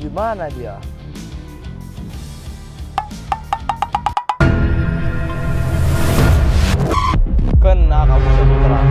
Di mana dia? Kena kamu Saputra.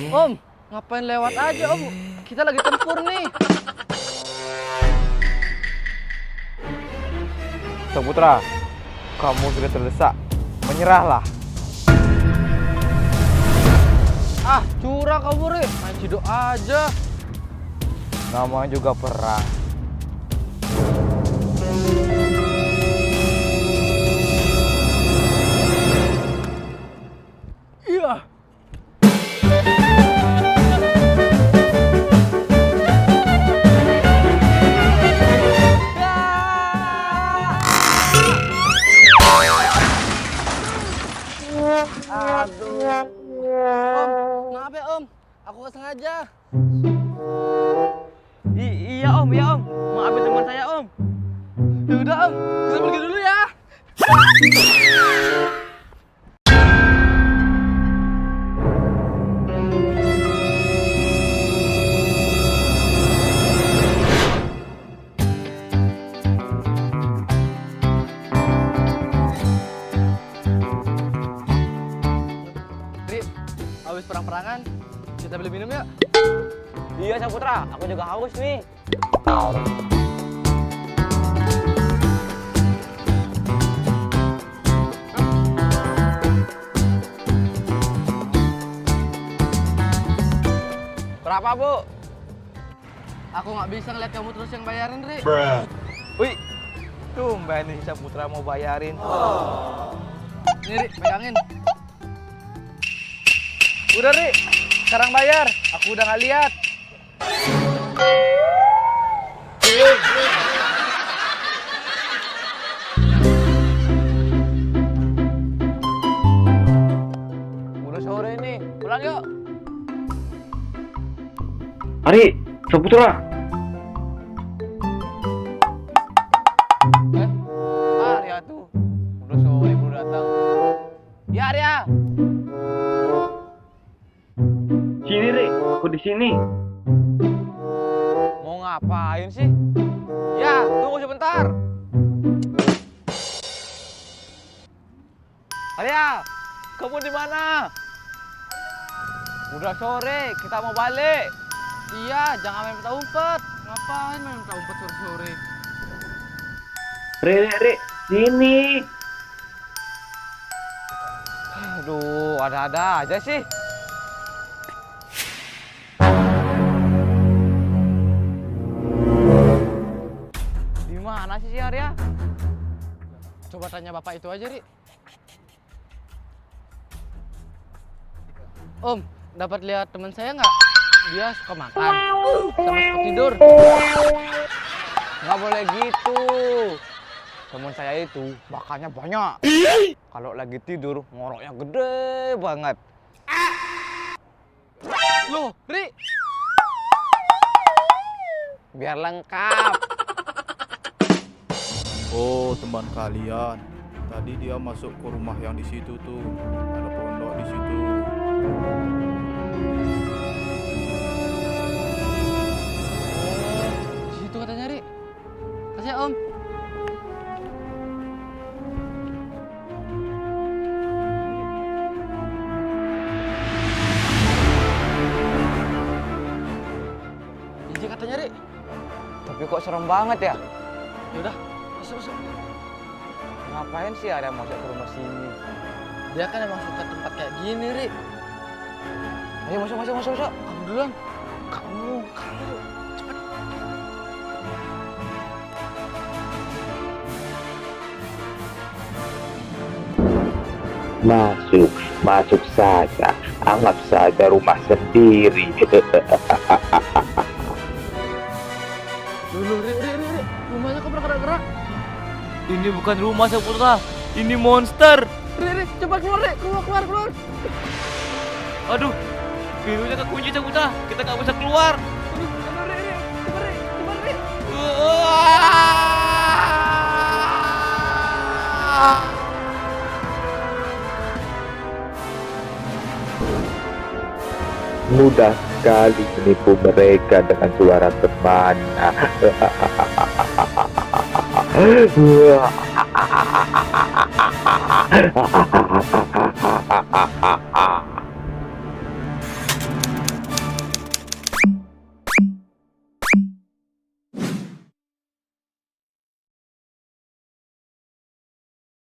Om, ngapain lewat aja Om? Kita lagi tempur nih. Saputra, kamu sudah terdesak. Menyerahlah. Ah, curang kamu, Ri. Main ciduk aja. Namanya juga perang. Iya. Aduh. Om, maaf ya Om. Aku nggak sengaja. Iya Om, maafin teman saya Om. Ya udah Om, kita pergi dulu ya. Ri, habis perang-perangan, kita beli minum yuk. Iya Saputra, aku juga haus nih. Berapa Bu? Aku nggak bisa ngeliat kamu terus yang bayarin, Ri. Wih, tumben nih Saputra mau bayarin. Nih, Ri, pegangin. Udah, Ri. Sekarang bayar. Aku udah nggak lihat. Udah sore nih, pulang yuk. Ari, Saputra. Arya tuh, udah sore belum datang. Ya Arya. Sini, Ri. Aku di sini. Mau ngapain sih? Ya, tunggu sebentar. Arya, kamu di mana? Udah sore, kita mau balik. Iya, jangan main minta umpet. Ngapain main minta umpet sore-sore? Ri, sini. Aduh, ada-ada aja sih. Di mana sih si Arya? Coba tanya bapak itu aja, Ri. Om, dapat lihat teman saya nggak? Dia suka makan, sama suka tidur. Nggak boleh gitu. Teman saya itu makannya banyak. Kalau lagi tidur, ngoroknya gede banget. Loh, Ri, Biar lengkap. Oh, teman kalian. Tadi dia masuk ke rumah yang di situ tuh. Ada pondok di situ. Di situ katanya, Ri. Kasih ya, Om. Ini katanya, Ri. Tapi kok serem banget ya? Yaudah, masuk. Ngapain sih ada yang masuk ke rumah sini? Dia kan emang suka tempat kayak gini, Ri. Ayo masuk. Kamu duluan. Kamu. Masuk saja. Anggap saja rumah sendiri. Dulu, Ri. Rumahnya kok bergerak-gerak? Ini bukan rumah Saputra, ini monster. Ri, cepat keluar, Ri. Keluar. Aduh, pintunya kekunci Saputra, kita nggak bisa keluar. Cepat, Ri. Mudah sekali menipu mereka dengan suara teman.